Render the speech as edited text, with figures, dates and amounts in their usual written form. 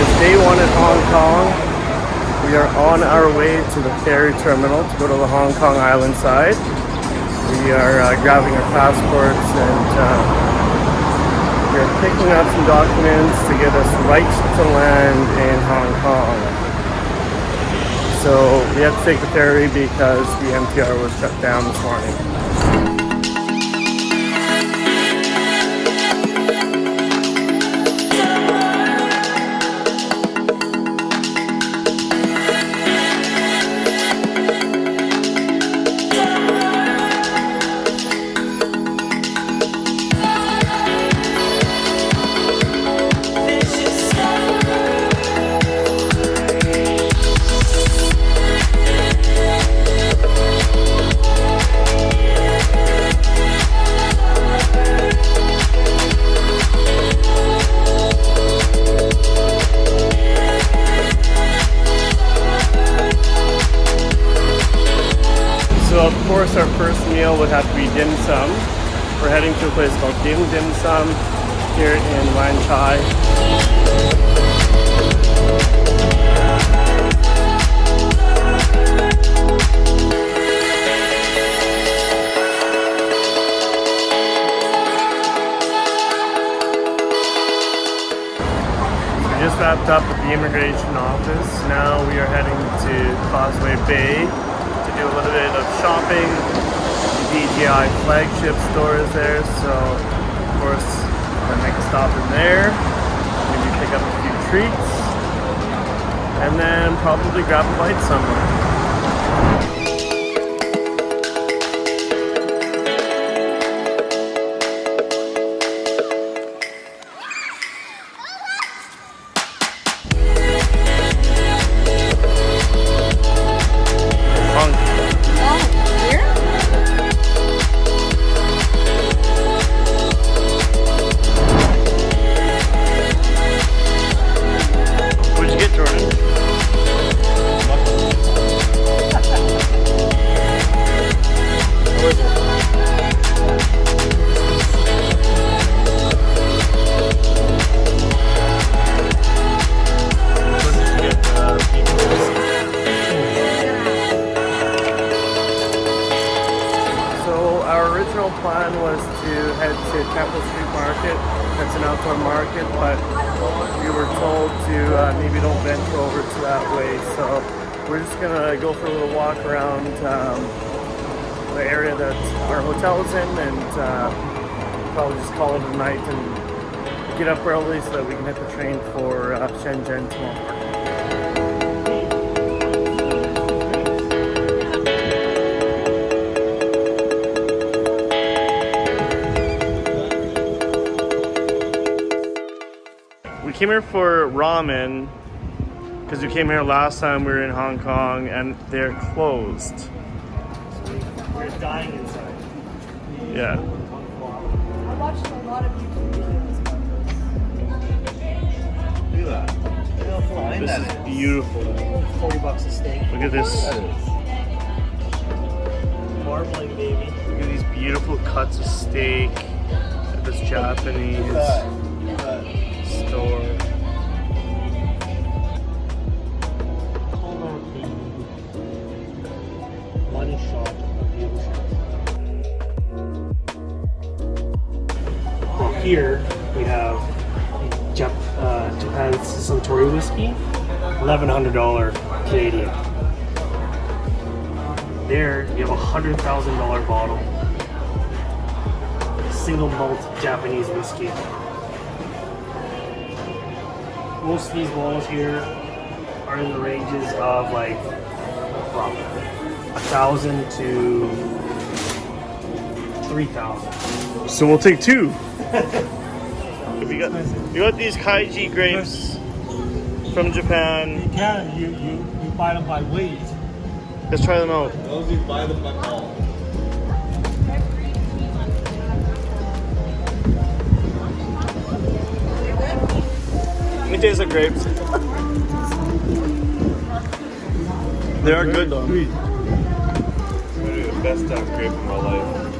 is day one in Hong Kong. We are on our way to the ferry terminal to go to the Hong Kong island side. We are grabbing our passports and we are picking up some documents to get us right to land in Hong Kong. So we have to take the ferry because the MTR was shut down this morning. So of course our first meal would have to be dim sum. We're heading to a place called Dim Dim Sum here in Wan Chai. We just wrapped up at the immigration office. Now we are heading to Causeway Bay to do a little bit of shopping. The DJI flagship store is there, so of course we'll make a stop in there, maybe pick up a few treats, and then probably grab a bite somewhere. Plan was to head to Temple Street Market. That's an outdoor market, but we were told to maybe don't venture over to that way. So we're just gonna go for a little walk around the area that our hotel is in, and probably just call it a night and get up early so that we can hit the train for Shenzhen tomorrow morning. We came here for ramen because we came here last time we were in Hong Kong and they're closed. So we're dying inside. Yeah. I watched a lot of YouTube videos about this. Look at that. This is beautiful. $40 a steak. Look at this. Marbling, baby. Look at these beautiful cuts of steak at this Japanese store. One shot of the ocean. Well, here we have Japan's Suntory whiskey, $1,100 Canadian. There you have $100,000 bottle, single malt Japanese whiskey. Most of these bottles here are in the ranges of like from 1,000 to 3,000. So we'll take two. we got these Kaiji grapes from Japan. You can, you buy them by weight. Let's try them out. Those you buy them by ball. It tastes like grapes. They are good though. Literally the best grape of my life.